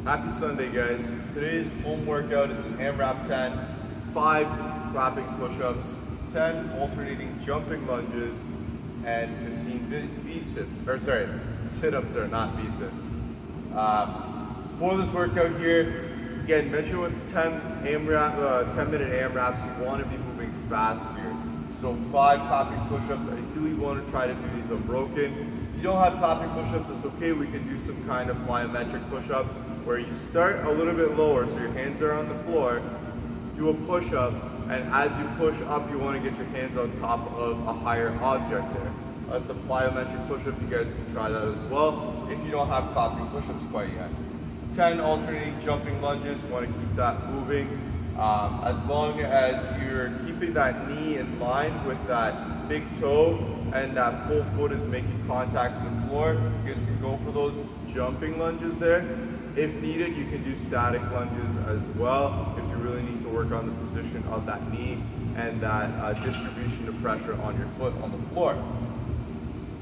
Happy Sunday, guys. Today's home workout is an AMRAP 10, 5 clapping push-ups, 10 alternating jumping lunges, and 15 sit-ups there, not V-sits. For this workout here, again, measure with 10-minute AMRAPs, you want to be moving fast here. So 5 clapping push-ups, ideally you want to try to do these unbroken. If you don't have clapping push-ups, it's okay, we can do some kind of plyometric push-up where you start a little bit lower, so your hands are on the floor, do a push-up, and as you push up, you want to get your hands on top of a higher object there. That's a plyometric push-up, you guys can try that as well if you don't have clapping push-ups quite yet. 10 alternating jumping lunges, you want to keep that moving. As long as you're keeping that knee in line with that big toe and that full foot is making contact with the floor, you guys can go for those jumping lunges there. If needed, you can do static lunges as well if you really need to work on the position of that knee and that distribution of pressure on your foot on the floor.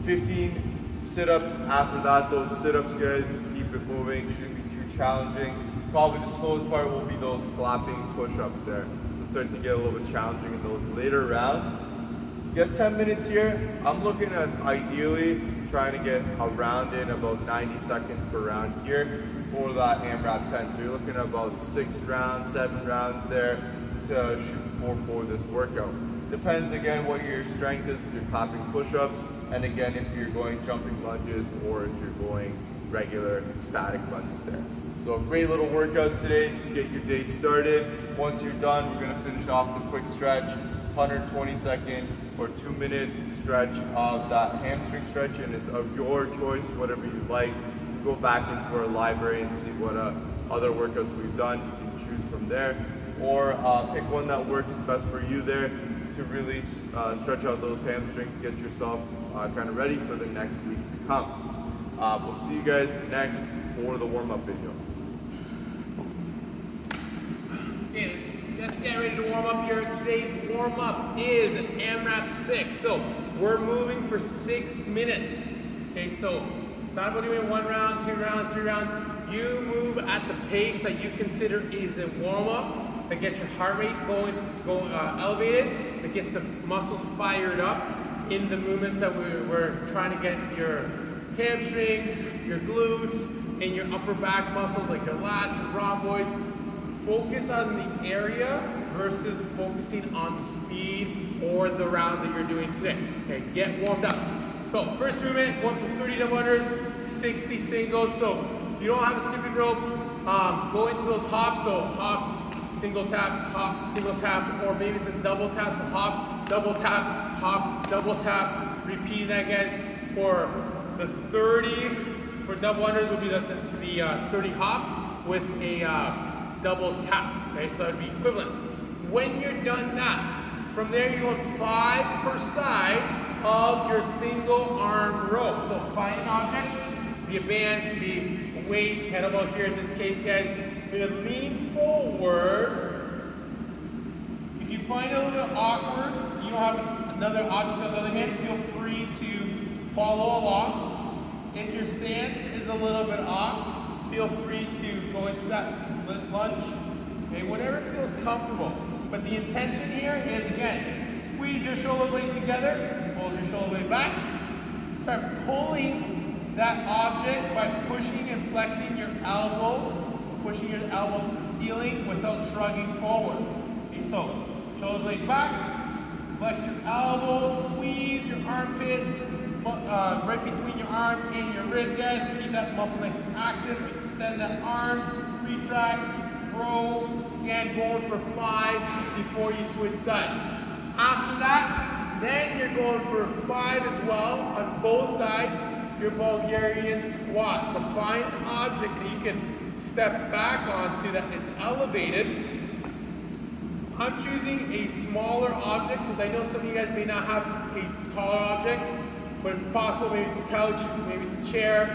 15 sit-ups after that. Those sit-ups, guys, keep it moving, shouldn't be too challenging. Probably the slowest part will be those clapping push-ups there. We'll start to get a little bit challenging in those later rounds. Get 10 minutes here. I'm looking at ideally trying to get around in about 90 seconds per round here for that AMRAP 10. So you're looking at about 6 rounds, 7 rounds there to shoot for this workout. Depends again what your strength is with your clapping push-ups, and again if you're going jumping lunges or if you're going regular static lunges there. So a great little workout today to get your day started. Once you're done, we're gonna finish off the quick stretch, 120-second or 2-minute stretch of that hamstring stretch, and it's of your choice, whatever you like. Go back into our library and see what other workouts we've done. You can choose from there, or pick one that works best for you there to really stretch out those hamstrings, get yourself kind of ready for the next week to come. We'll see you guys next for the warm-up video. Okay, let's get ready to warm up here. Today's warm up is an AMRAP 6. So we're moving for 6 minutes. Okay, so it's not about doing 1 round, 2 rounds, 3 rounds. You move at the pace that you consider is a warm up that gets your heart rate going elevated, that gets the muscles fired up in the movements that we're trying to get your hamstrings, your glutes, and your upper back muscles like your lats, your rhomboids. Focus on the area versus focusing on the speed or the rounds that you're doing today. Okay, get warmed up. So first movement, going for 30 double unders, 60 singles. So if you don't have a skipping rope, go into those hops. So hop, single tap, or maybe it's a double tap. So hop, double tap, repeating that, guys. For the 30, for double unders would be the 30 hops with a double tap, okay, so that would be equivalent. When you're done that, from there you're going 5 per side of your single arm row. So find an object, could be a band, could be a weight, kettlebell here in this case, guys. You're gonna lean forward. If you find it a little bit awkward, you don't have another object on the other hand, feel free to follow along. If your stance is a little bit off, feel free to go into that split lunge, okay, whatever feels comfortable. But the intention here is, again, squeeze your shoulder blade together, pull your shoulder blade back, start pulling that object by pushing and flexing your elbow, so pushing your elbow to the ceiling without shrugging forward. Okay, so shoulder blade back, flex your elbow, squeeze your armpit, right between your arm and your rib, guys. Keep that muscle nice and active. Extend that arm, retract, row. Again, going for 5 before you switch sides. After that, then you're going for 5 as well on both sides, your Bulgarian squat. So find an object that you can step back onto that is elevated. I'm choosing a smaller object because I know some of you guys may not have a taller object. But if possible, maybe it's the couch, maybe it's a chair,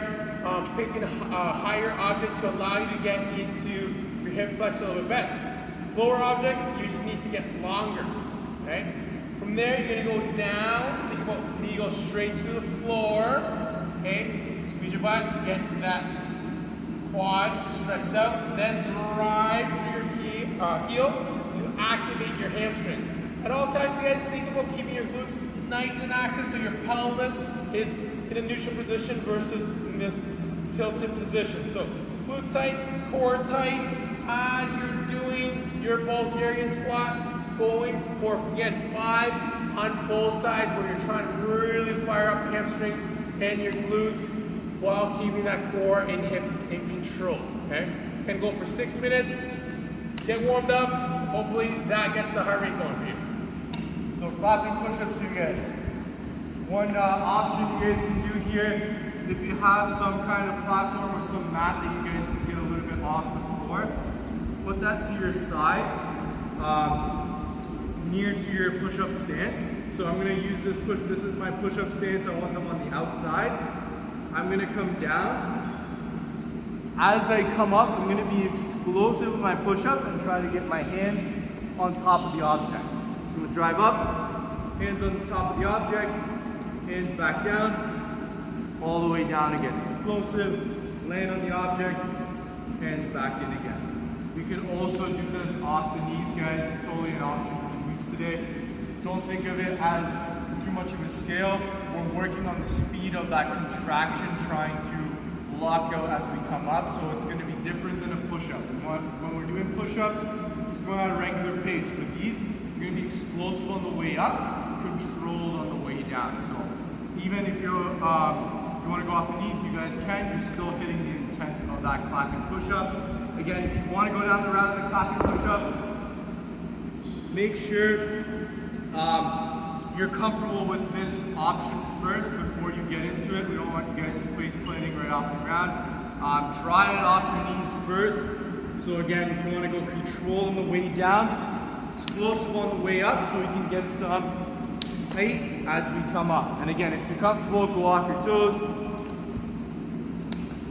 picking a higher object to allow you to get into your hip flexion a little bit better. Lower object, you just need to get longer, okay? From there, you're gonna go down, think about knee goes straight to the floor, okay? Squeeze your butt to get that quad stretched out, then drive through your heel to activate your hamstrings. At all times, you guys, think about keeping your glutes nice and active so your pelvis is in a neutral position versus in this tilted position. So glutes tight, core tight, as you're doing your Bulgarian squat, going for, again, 5 on both sides where you're trying to really fire up hamstrings and your glutes while keeping that core and hips in control, okay? And go for 6 minutes, get warmed up, hopefully that gets the heart rate going for you. So clapping push-ups for you guys. One option you guys can do here, if you have some kind of platform or some mat that you guys can get a little bit off the floor, put that to your side, near to your push-up stance. So I'm gonna use this is my push-up stance. I want them on the outside. I'm gonna come down. As I come up, I'm gonna be explosive with my push-up and try to get my hands on top of the object. So I'm gonna drive up, hands on the top of the object, hands back down, all the way down again. Explosive, land on the object, hands back in again. You can also do this off the knees, guys. It's totally an option to use today. Don't think of it as too much of a scale. We're working on the speed of that contraction, trying to lock out as we come up, so it's gonna be different than a push-up. When we're doing push-ups, just going at a regular pace. For these, you're gonna be explosive on the way up, controlled on the way down. So even if you want to go off the knees, you guys can. You're still hitting the intent of that clapping push-up. Again, if you want to go down the route of the clapping push-up, make sure you're comfortable with this option first before you get into it. We don't want you guys face planting right off the ground. Try it off your knees first. So again, you want to go control on the way down, explosive on the way up, so we can get some height as we come up. And again, if you're comfortable, go off your toes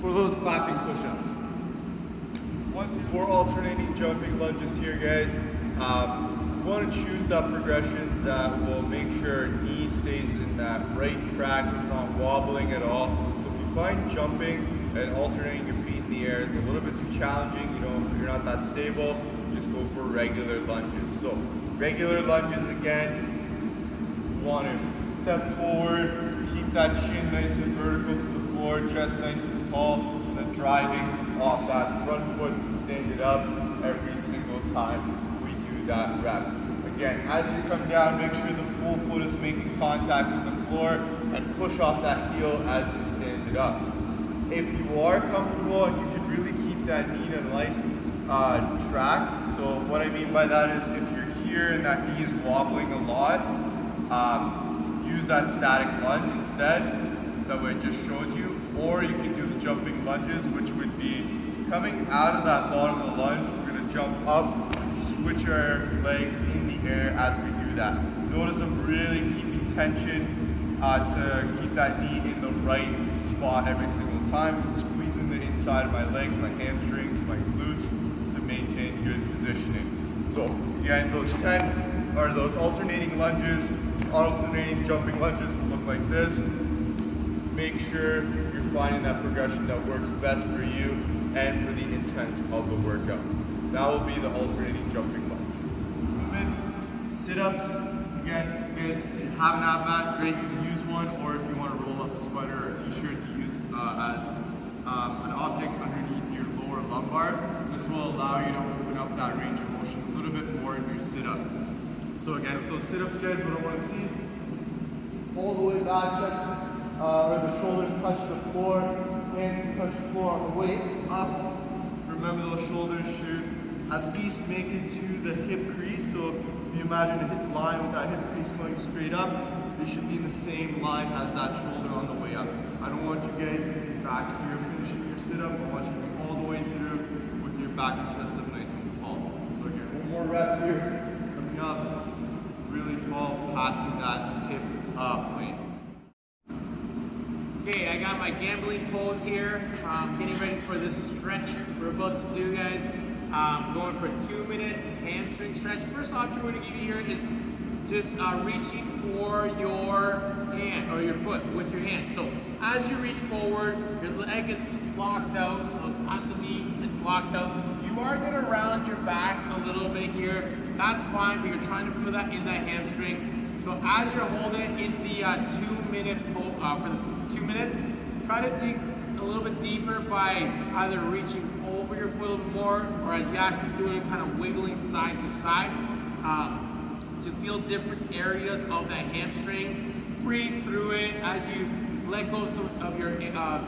for those clapping push-ups. Once you're alternating jumping lunges here, guys, you want to choose that progression that will make sure your knee stays in that right track. It's not wobbling at all. So if you find jumping and alternating your feet in the air is a little bit too challenging, you're not that stable, just go for regular lunges. So regular lunges again. Want to step forward, keep that shin nice and vertical to the floor, chest nice and tall, and then driving off that front foot to stand it up every single time we do that rep. Again, as you come down, make sure the full foot is making contact with the floor and push off that heel as you stand it up. If you are comfortable and you can really keep that knee in a nice track, so what I mean by that is if you're here and that knee is wobbling a lot, use that static lunge instead that I just showed you, or you can do the jumping lunges, which would be coming out of that bottom of the lunge. We're going to jump up, switch our legs in the air as we do that. Notice I'm really keeping tension to keep that knee in the right spot every single time. I'm squeezing the inside of my legs, my hamstrings, my glutes to maintain good positioning. So again, those alternating lunges, alternating jumping lunges will look like this. Make sure you're finding that progression that works best for you and for the intent of the workout. That will be the alternating jumping lunge. Movement, sit-ups. Again, guys, if you have an ab mat, great, you can use one, or if you want to roll up a sweater or a t-shirt to use as an object underneath your lower lumbar, this will allow you to open up that range of motion a little bit more in your sit-up. So again, with those sit-ups, guys, what I want to see, all the way back, chest, or the shoulders touch the floor, hands can touch the floor on the way up. Remember those shoulders should at least make it to the hip crease. So if you imagine a hip line with that hip crease going straight up, they should be in the same line as that shoulder on the way up. I don't want you guys to be back here finishing your sit-up. I want you to be all the way through with your back and chest up nice and tall. So again, one more rep here, coming up, really tall, passing that hip plane. Okay, I got my gambling pose here. Getting ready for this stretch we're about to do, guys. Going for a 2-minute hamstring stretch. First option we're going to give you here is just reaching for your hand or your foot with your hand. So as you reach forward, your leg is locked out, so at the knee, it's locked up. You are gonna round your back a little bit here. That's fine, but you're trying to feel that in that hamstring. So as you're holding it in the 2 minute pull, for the 2 minutes, try to dig a little bit deeper by either reaching over your foot a little bit more, or as Yash was doing, kind of wiggling side to side to feel different areas of that hamstring. Breathe through it as you let go of your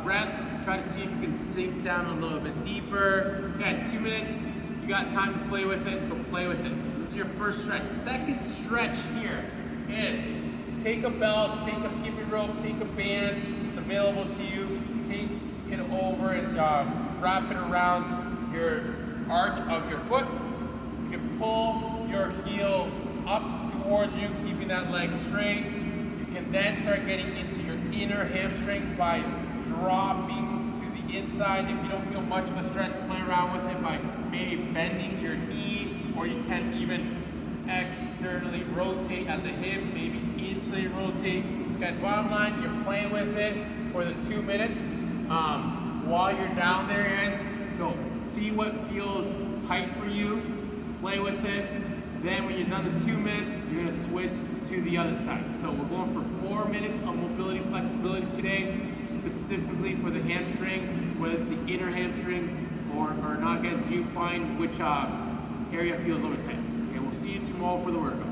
breath. Try to see if you can sink down a little bit deeper. Again, 2 minutes. You got time to play with it, so play with it. So this is your first stretch. Second stretch here is take a belt, take a skipping rope, take a band. It's available to you. Take it over and wrap it around your arch of your foot. You can pull your heel up towards you, keeping that leg straight. You can then start getting into your inner hamstring by dropping to the inside. If you don't feel much of a stretch, play around with it by maybe bending your knee, or you can even externally rotate at the hip, maybe internally rotate. Again, bottom line, you're playing with it for the 2 minutes while you're down there, guys. So see what feels tight for you, play with it. Then when you're done the 2 minutes, you're gonna switch to the other side. So we're going for 4 minutes of mobility flexibility today, specifically for the hamstring, whether it's the inner hamstring or not, guys. You find which area feels a little bit tight. And we'll see you tomorrow for the workout.